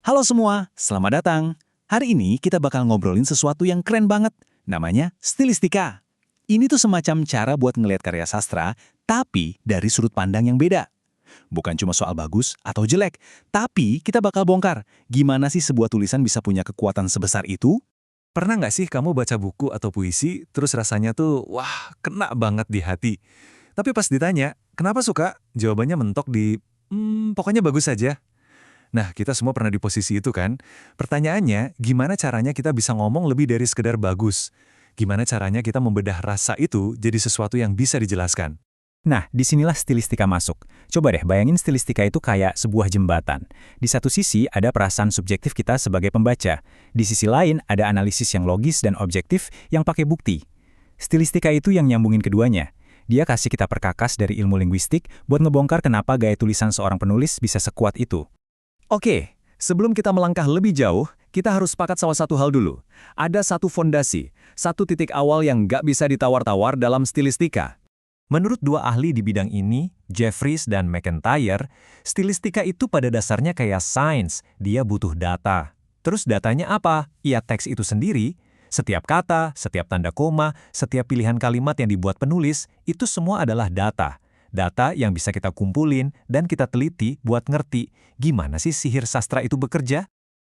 Halo semua, selamat datang. Hari ini kita bakal ngobrolin sesuatu yang keren banget, namanya stilistika. Ini tuh semacam cara buat ngelihat karya sastra, tapi dari sudut pandang yang beda. Bukan cuma soal bagus atau jelek, tapi kita bakal bongkar gimana sih sebuah tulisan bisa punya kekuatan sebesar itu. Pernah nggak sih kamu baca buku atau puisi, terus rasanya tuh, wah, kena banget di hati. Tapi pas ditanya, kenapa suka? Jawabannya mentok di, pokoknya bagus saja. Nah, kita semua pernah di posisi itu kan? Pertanyaannya, gimana caranya kita bisa ngomong lebih dari sekedar bagus? Gimana caranya kita membedah rasa itu jadi sesuatu yang bisa dijelaskan? Nah, disinilah stilistika masuk. Coba deh bayangin stilistika itu kayak sebuah jembatan. Di satu sisi ada perasaan subjektif kita sebagai pembaca. Di sisi lain ada analisis yang logis dan objektif yang pakai bukti. Stilistika itu yang nyambungin keduanya. Dia kasih kita perkakas dari ilmu linguistik buat ngebongkar kenapa gaya tulisan seorang penulis bisa sekuat itu. Oke, sebelum kita melangkah lebih jauh, kita harus sepakat sama satu hal dulu. Ada satu fondasi, satu titik awal yang nggak bisa ditawar-tawar dalam stilistika. Menurut dua ahli di bidang ini, Jeffries dan McIntyre, stilistika itu pada dasarnya kayak sains, dia butuh data. Terus datanya apa? Ya teks itu sendiri. Setiap kata, setiap tanda koma, setiap pilihan kalimat yang dibuat penulis, itu semua adalah data. Data yang bisa kita kumpulin dan kita teliti buat ngerti gimana sih sihir sastra itu bekerja.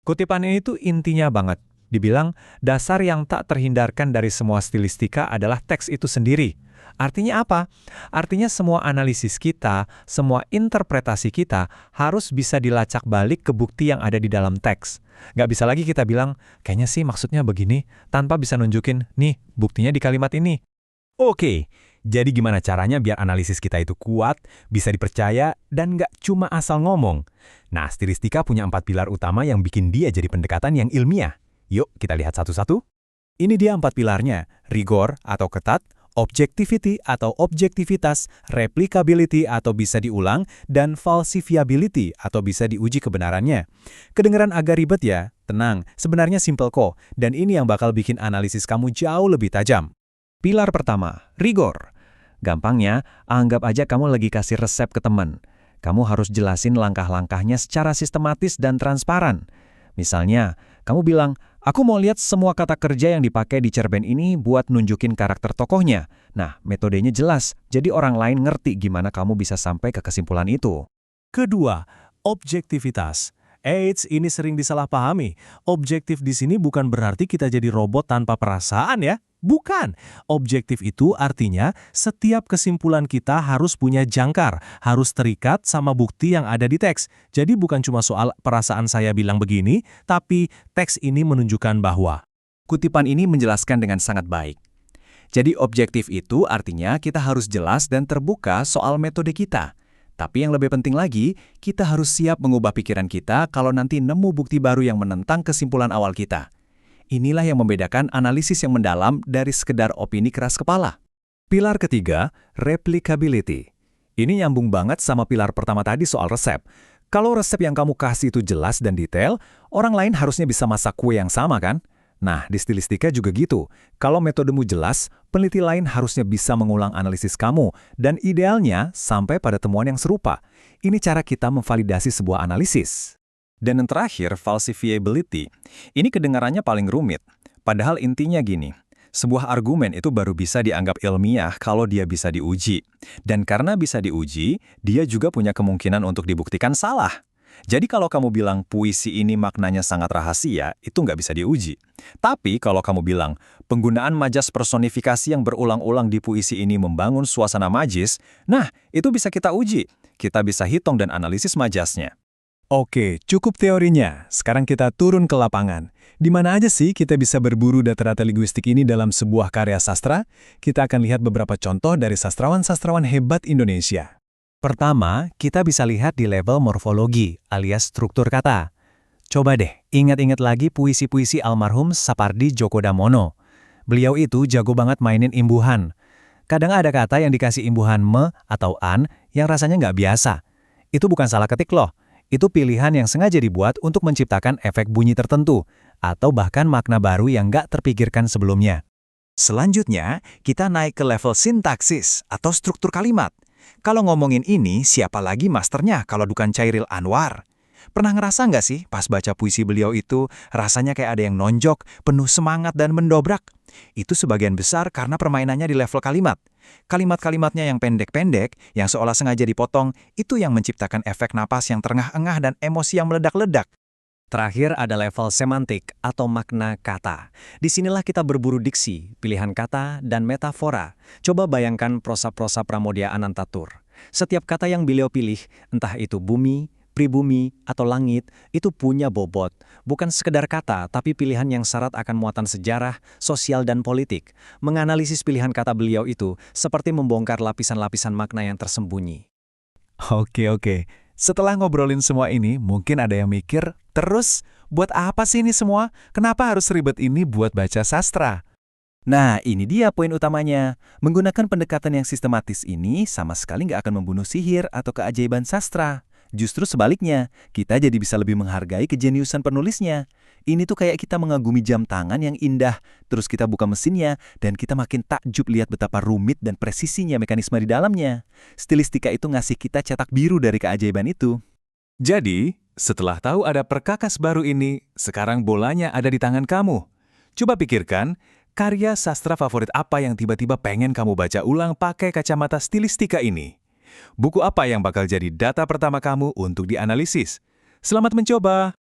Kutipan ini tuh intinya banget. Dibilang, dasar yang tak terhindarkan dari semua stilistika adalah teks itu sendiri. Artinya apa? Artinya semua analisis kita, semua interpretasi kita harus bisa dilacak balik ke bukti yang ada di dalam teks. Nggak bisa lagi kita bilang, kayaknya sih maksudnya begini, tanpa bisa nunjukin, nih, buktinya di kalimat ini. Oke, jadi gimana caranya biar analisis kita itu kuat, bisa dipercaya, dan nggak cuma asal ngomong? Nah, stilistika punya 4 pilar utama yang bikin dia jadi pendekatan yang ilmiah. Yuk, kita lihat satu-satu. Ini dia 4 pilarnya, rigor atau ketat, objectivity atau objektivitas, replicability atau bisa diulang, dan falsifiability atau bisa diuji kebenarannya. Kedengaran agak ribet ya? Tenang, sebenarnya simple kok, dan ini yang bakal bikin analisis kamu jauh lebih tajam. Pilar pertama, rigor. Gampangnya, anggap aja kamu lagi kasih resep ke teman. Kamu harus jelasin langkah-langkahnya secara sistematis dan transparan. Misalnya, kamu bilang, aku mau lihat semua kata kerja yang dipakai di cerpen ini buat nunjukin karakter tokohnya. Nah, metodenya jelas, jadi orang lain ngerti gimana kamu bisa sampai ke kesimpulan itu. Kedua, objektivitas. Ini sering disalahpahami. Objektif di sini bukan berarti kita jadi robot tanpa perasaan ya. Bukan. Objektif itu artinya setiap kesimpulan kita harus punya jangkar, harus terikat sama bukti yang ada di teks. Jadi bukan cuma soal perasaan saya bilang begini, tapi teks ini menunjukkan bahwa. Kutipan ini menjelaskan dengan sangat baik. Jadi objektif itu artinya kita harus jelas dan terbuka soal metode kita. Tapi yang lebih penting lagi, kita harus siap mengubah pikiran kita kalau nanti nemu bukti baru yang menentang kesimpulan awal kita. Inilah yang membedakan analisis yang mendalam dari sekedar opini keras kepala. Pilar ketiga, replicability. Ini nyambung banget sama pilar pertama tadi soal resep. Kalau resep yang kamu kasih itu jelas dan detail, orang lain harusnya bisa masak kue yang sama kan? Nah, di stilistika juga gitu. Kalau metodemu jelas, peneliti lain harusnya bisa mengulang analisis kamu, dan idealnya sampai pada temuan yang serupa. Ini cara kita memvalidasi sebuah analisis. Dan yang terakhir, falsifiability. Ini kedengarannya paling rumit. Padahal intinya gini, sebuah argumen itu baru bisa dianggap ilmiah kalau dia bisa diuji. Dan karena bisa diuji, dia juga punya kemungkinan untuk dibuktikan salah. Jadi kalau kamu bilang puisi ini maknanya sangat rahasia, itu nggak bisa diuji. Tapi kalau kamu bilang penggunaan majas personifikasi yang berulang-ulang di puisi ini membangun suasana magis, nah itu bisa kita uji. Kita bisa hitung dan analisis majasnya. Oke, cukup teorinya. Sekarang kita turun ke lapangan. Di mana aja sih kita bisa berburu data-data linguistik ini dalam sebuah karya sastra? Kita akan lihat beberapa contoh dari sastrawan-sastrawan hebat Indonesia. Pertama, kita bisa lihat di level morfologi alias struktur kata. Coba deh, ingat-ingat lagi puisi-puisi almarhum Sapardi Djoko Damono. Beliau itu jago banget mainin imbuhan. Kadang ada kata yang dikasih imbuhan me atau an yang rasanya nggak biasa. Itu bukan salah ketik loh. Itu pilihan yang sengaja dibuat untuk menciptakan efek bunyi tertentu, atau bahkan makna baru yang nggak terpikirkan sebelumnya. Selanjutnya, kita naik ke level sintaksis atau struktur kalimat. Kalau ngomongin ini, siapa lagi masternya kalau bukan Chairil Anwar? Pernah ngerasa nggak sih pas baca puisi beliau itu rasanya kayak ada yang nonjok, penuh semangat dan mendobrak? Itu sebagian besar karena permainannya di level kalimat. Kalimat-kalimatnya yang pendek-pendek, yang seolah sengaja dipotong, itu yang menciptakan efek napas yang terengah-engah dan emosi yang meledak-ledak. Terakhir ada level semantik atau makna kata. Disinilah kita berburu diksi, pilihan kata, dan metafora. Coba bayangkan prosa-prosa Pramoedya Anantatur. Setiap kata yang beliau pilih, entah itu bumi, pribumi, atau langit, itu punya bobot. Bukan sekedar kata, tapi pilihan yang syarat akan muatan sejarah, sosial, dan politik. Menganalisis pilihan kata beliau itu seperti membongkar lapisan-lapisan makna yang tersembunyi. Oke. Setelah ngobrolin semua ini, mungkin ada yang mikir, terus buat apa sih ini semua? Kenapa harus ribet ini buat baca sastra? Nah, ini dia poin utamanya. Menggunakan pendekatan yang sistematis ini sama sekali nggak akan membunuh sihir atau keajaiban sastra. Justru sebaliknya, kita jadi bisa lebih menghargai kejeniusan penulisnya. Ini tuh kayak kita mengagumi jam tangan yang indah, terus kita buka mesinnya, dan kita makin takjub lihat betapa rumit dan presisinya mekanisme di dalamnya. Stilistika itu ngasih kita cetak biru dari keajaiban itu. Jadi, setelah tahu ada perkakas baru ini, sekarang bolanya ada di tangan kamu. Coba pikirkan, karya sastra favorit apa yang tiba-tiba pengen kamu baca ulang pakai kacamata stilistika ini? Buku apa yang bakal jadi data pertama kamu untuk dianalisis? Selamat mencoba!